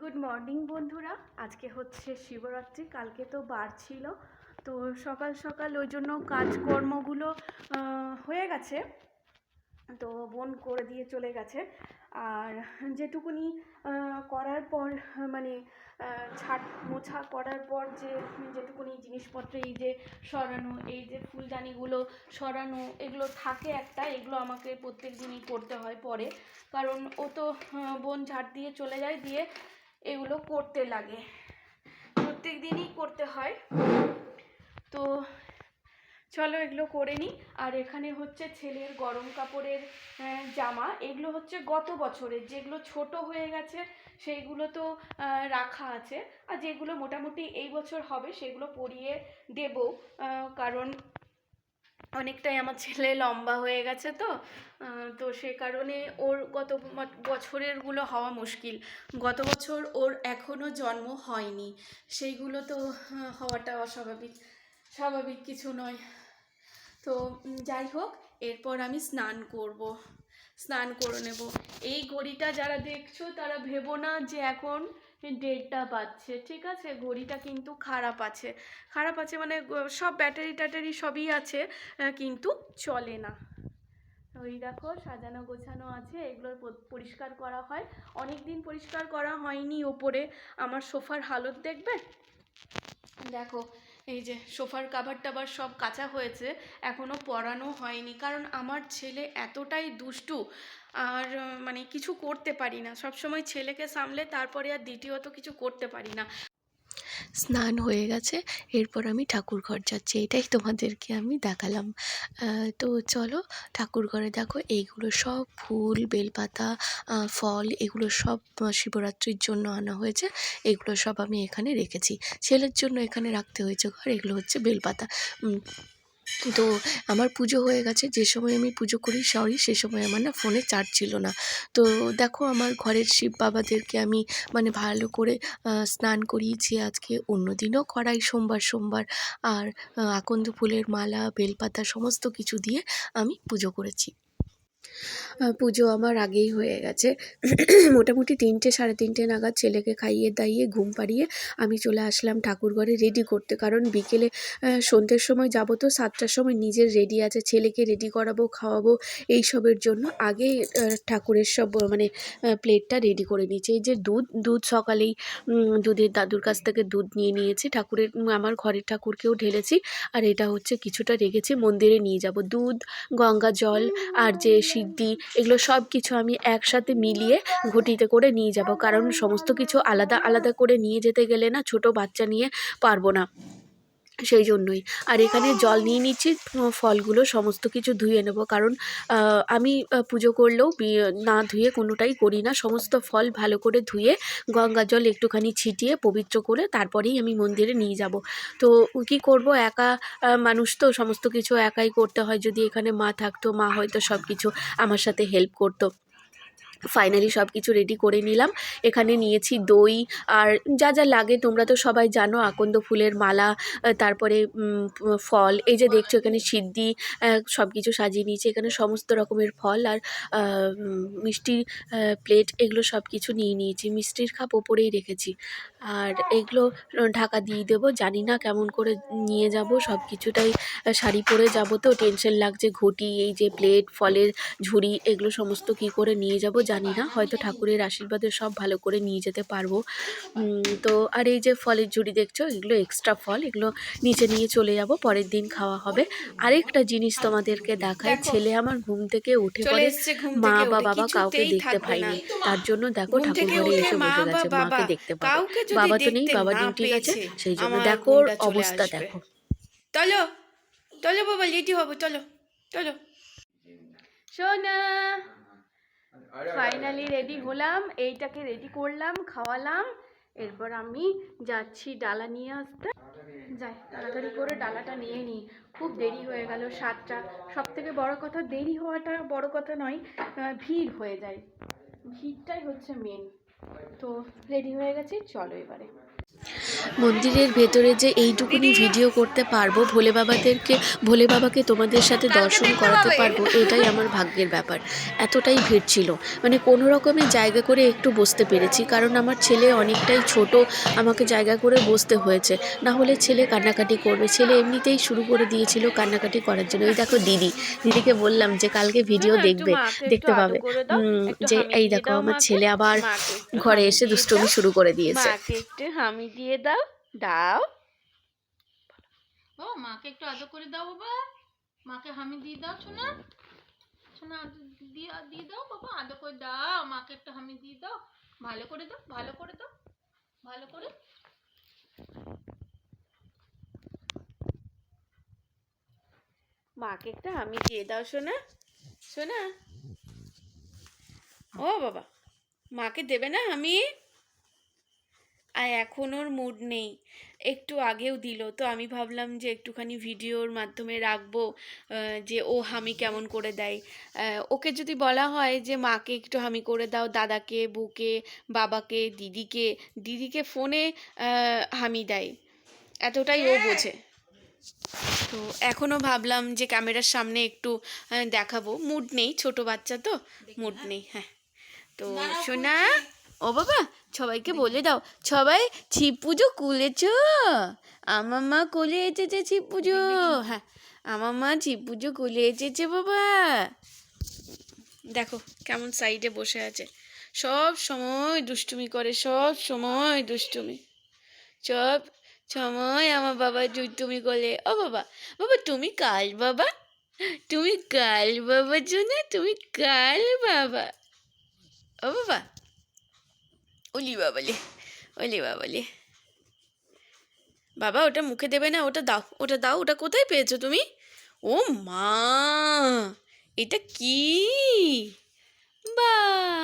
Good morning বন্ধুরা। আজকে হচ্ছে শিবরাত্রি, কালকে তো বার ছিল, তো সকাল সকাল ওই জন্য কাজকর্মগুলো হয়ে গেছে, তো বোন করে দিয়ে চলে গেছে। আর যেটুকুনি করার পর মানে ছাট মোছা করার পর যেটুকুনি জিনিসপত্র এই যে সরানো, এই যে ফুলদানিগুলো সরানো, এগুলো থাকে একটা, এগুলো আমাকে প্রত্যেক দিনই করতে হয় পরে, কারণ ও তো বোন ঝাড় দিয়ে চলে যায়, দিয়ে এগুলো করতে লাগে, প্রত্যেক দিনই করতে হয়। তো চলো এগুলো করে নিই। আর এখানে হচ্ছে ছেলের গরম কাপড়ের জামা, এগুলো হচ্ছে গত বছরের, যেগুলো ছোট হয়ে গেছে সেইগুলো তো রাখা আছে, আর যেগুলো মোটামুটি এই বছর হবে সেগুলো পরিয়ে দেব, কারণ অনেকটাই আমার ছেলে লম্বা হয়ে গেছে, তো সে কারণে ওর গত বছরেরগুলো হওয়া মুশকিল। গত বছর ওর এখনও জন্ম হয়নি, সেইগুলো তো হওয়াটা স্বাভাবিক কিছু নয়। তো যাই হোক, এরপর আমি স্নান করে নেব। এই ঘড়িটা যারা দেখছো তারা ভেবো না যে এখন 1:30টা বাজছে, ঠিক আছে? ঘড়িটা কিন্তু খারাপ আছে, মানে সব ব্যাটারি সবই আছে, কিন্তু চলে না। ওই দেখো সাজানো গোছানো আছে, এগুলো পরিষ্কার করা হয়, অনেক দিন পরিষ্কার করা হয়নি। ওপরে আমার সোফার হালত দেখবে, দেখো এই যে সোফার কাভার টাভার সব কাচা হয়েছে, এখনও পরানো হয়নি, কারণ আমার ছেলে এতটাই দুষ্টু, আর মানে কিছু করতে পারি না, সবসময় ছেলেকে সামলে তারপরে আর দ্বিতীয়ত কিছু করতে পারি না। স্নান হয়ে গেছে, এরপর আমি ঠাকুর ঘর যাচ্ছি, এটাই তোমাদেরকে আমি দেখালাম। তো চলো ঠাকুর ঘরে। দেখো এইগুলো সব ফুল, বেলপাতা, ফল, এগুলো সব শিবরাত্রির জন্য আনা হয়েছে। এগুলো সব আমি এখানে রেখেছি, ছেলের জন্য এখানে রাখতে হয়েছে ঘর। এগুলো হচ্ছে বেলপাতা। তো আমার পুজো হয়ে গেছে, যে সময় আমি পুজো করি সে সময় আমার না ফোনে চার্জ ছিল না। তো দেখো আমার ঘরের শিব বাবাদেরকে আমি মানে ভালো করে স্নান করিয়েছি আজকে, অন্য দিনও করাই সোমবার। আর আকন্দ ফুলের মালা, বেলপাতা সমস্ত কিছু দিয়ে আমি পুজো করেছি। পুজো আমার আগেই হয়ে গেছে, মোটামুটি 3টে 3:30 নাগাদ ছেলেকে খাইয়ে দাইয়ে ঘুম পাড়িয়ে আমি চলে আসলাম ঠাকুর ঘরে রেডি করতে, কারণ বিকেলে সন্ধ্যের সময় যাব, তো 7টার সময় নিজের রেডি আছে, ছেলেকে রেডি করাবো, খাওয়াবো, এইসবের জন্য আগে ঠাকুরের সব মানে প্লেটটা রেডি করে নিয়েছি। এই যে দুধ সকালেই দুধের দাদুর কাছ থেকে দুধ নিয়ে নিয়েছি, ঠাকুরের আমার ঘরের ঠাকুরকেও ঢেলেছি, আর এটা হচ্ছে কিছুটা রেখেছি মন্দিরে নিয়ে যাব। দুধ, গঙ্গা জল আর যে সিদ্ধি, এগুলো সব কিছু আমি একসাথে মিলিয়ে ঘটিতে করে নিয়ে যাব, কারণ সমস্ত কিছু আলাদা আলাদা করে নিয়ে যেতে গেলে না ছোট বাচ্চা নিয়ে পারবো না, সেই জন্যই। আর এখানে জল নিয়ে নিচ্ছি, ফলগুলো সমস্ত কিছু ধুয়ে নেব, কারণ আমি পুজো করলেও না ধুয়ে কোনোটাই করি না, সমস্ত ফল ভালো করে ধুয়ে গঙ্গা জল একটুখানি ছিটিয়ে পবিত্র করে তারপরেই আমি মন্দিরে নিয়ে যাব। তো কি করব, একা মানুষ তো, সমস্ত কিছু একাই করতে হয়। যদি এখানে মা থাকতো, মা হয়তো সব কিছু আমার সাথে হেল্প করতো। ফাইনালি সব কিছু রেডি করে নিলাম। এখানে নিয়েছি দই, আর যা যা লাগে তোমরা তো সবাই জানো, আকন্দ ফুলের মালা, তারপরে ফল, এই যে দেখছো এখানে সিদ্ধি, সব কিছু সাজিয়ে নিয়েছি। এখানে সমস্ত রকমের ফল আর মিষ্টির প্লেট, এগুলো সব কিছু নিয়ে নিয়েছি। মিষ্টির কাপ ওপরেই রেখেছি, আর এগুলো ঢাকা দিয়ে দেবো। জানি না কেমন করে নিয়ে যাব, সব কিছুটাই শাড়ি পরে যাব, তো টেনশন লাগছে। ঘটি, এই যে প্লেট, ফলের ঝুড়ি, এগুলো সমস্ত কি করে নিয়ে যাব জানি না, হয়তো ঠাকুরের আশীর্বাদে সব ভালো করে নিয়ে যেতে পারবো। তো আর এই যে ফলের ঝুড়ি দেখছো, এগুলো এক্সট্রা ফল, এগুলো নিচে নিয়ে চলে যাব, পরের দিন খাওয়া হবে। আরেকটা জিনিস তোমাদেরকে দেখাই, ছেলে আমার ঘুম থেকে উঠে পড়ে মা বা বাবা কাউকে দেখতে পাইনি, তার জন্য দেখো ঠাকুর ঘরে এসে বসে গেছে, মাকে দেখতে পাবে। বাবা তো নেই, বাবা ডিউটি গেছে, সেই জন্য দেখো ওর অবস্থা দেখো। চলো চলো বাবা, রেডি হবো, চলো চলো। সোনা, ফাইনালি রেডি হলাম, এইটাকে রেডি করলাম, খাওয়ালাম, এরপর আমি যাচ্ছি ডালা নিয়ে আসতে। যাই তাড়াতাড়ি করে ডালাটা নিয়ে নিই, খুব দেরি হয়ে গেল 7টা। সব থেকে বড় কথা, দেরি হওয়াটা বড় কথা নয়, ভিড় হয়ে যায়, ভিড়টাই হচ্ছে মেন। তো রেডি হয়ে গেছি, চলো এবারে। মন্দিরের ভেতরে যে এইটুকুনি ভিডিও করতে পারবো, ভোলে বাবাকে তোমাদের সাথে দর্শন করাতে পারবো, এটাই আমার ভাগ্যের ব্যাপার। এতটাই ভিড় ছিল, মানে কোনো রকমে জায়গা করে একটু বসতে পেরেছি, কারণ আমার ছেলে অনেকটাই ছোট, আমাকে জায়গা করে বসতে হয়েছে, না হলে ছেলে কান্নাকাটি করবে। ছেলে এমনিতেই শুরু করে দিয়েছিল কান্নাকাটি করার জন্য। এই দেখো দিদিকে বললাম যে কালকে ভিডিও দেখবে, দেখতে পাবে যে এই দেখো আমার ছেলে আবার ঘরে এসে দুষ্টুমি শুরু করে দিয়েছে। মাকে একটু হামি দিয়ে দাও, দাও। ও মাকে একটু আদর করে দাও বাবা, মাকে হামি দিয়ে দাও শোনা, শোনা দিয়ে দাও বাবা, আদর করে দাও, মাকে একটু হামি দিয়ে দাও, ভালো করে দাও, ভালো করে দাও, ভালো করে। মাকে একটা হামি দিয়ে দাও সোনা, সোনা। ও বাবা, মাকে দেবে না হামি? আর এখন ওর মুড নেই, একটু আগেও দিল, তো আমি ভাবলাম যে একটুখানি ভিডিওর মাধ্যমে রাখবো যে ও হামি কেমন করে দেয়। ওকে যদি বলা হয় যে মাকে একটু হামি করে দাও, দাদাকে, বুকে, বাবাকে, দিদিকে ফোনে হামি দেয়, এতটাই ও বোঝে। তো এখনও ভাবলাম যে ক্যামেরার সামনে একটু দেখাবো, মুড নেই, ছোট বাচ্চা তো, মুড নেই। হ্যাঁ, তো শোনা, ও বাবা সবাইকে বলে দাও, সবাই ছিপ পুজো কুলেছ, আমার মা কোলে এসেছে ছিপ পুজো। হ্যাঁ, আমার মা ছিপ পুজো কোলে এসেছে বাবা। দেখো কেমন সাইডে বসে আছে, সব সময় দুষ্টুমি করে, সব সময় দুষ্টুমি, সব সময় আমার বাবা দুষ্টুমি করে। ও বাবা, বাবা তুমি কাল বাবা, তুমি কাল বাবা জন্য, তুমি কাল বাবা। ও বাবা, ওলি বাবালে, ওলি বাবালে। বাবা ওটা মুখে দেবে না, ওটা দাও, ওটা দাও। ওটা কোথায় পেয়েছো তুমি? ও মা, এটা কি? বাহ,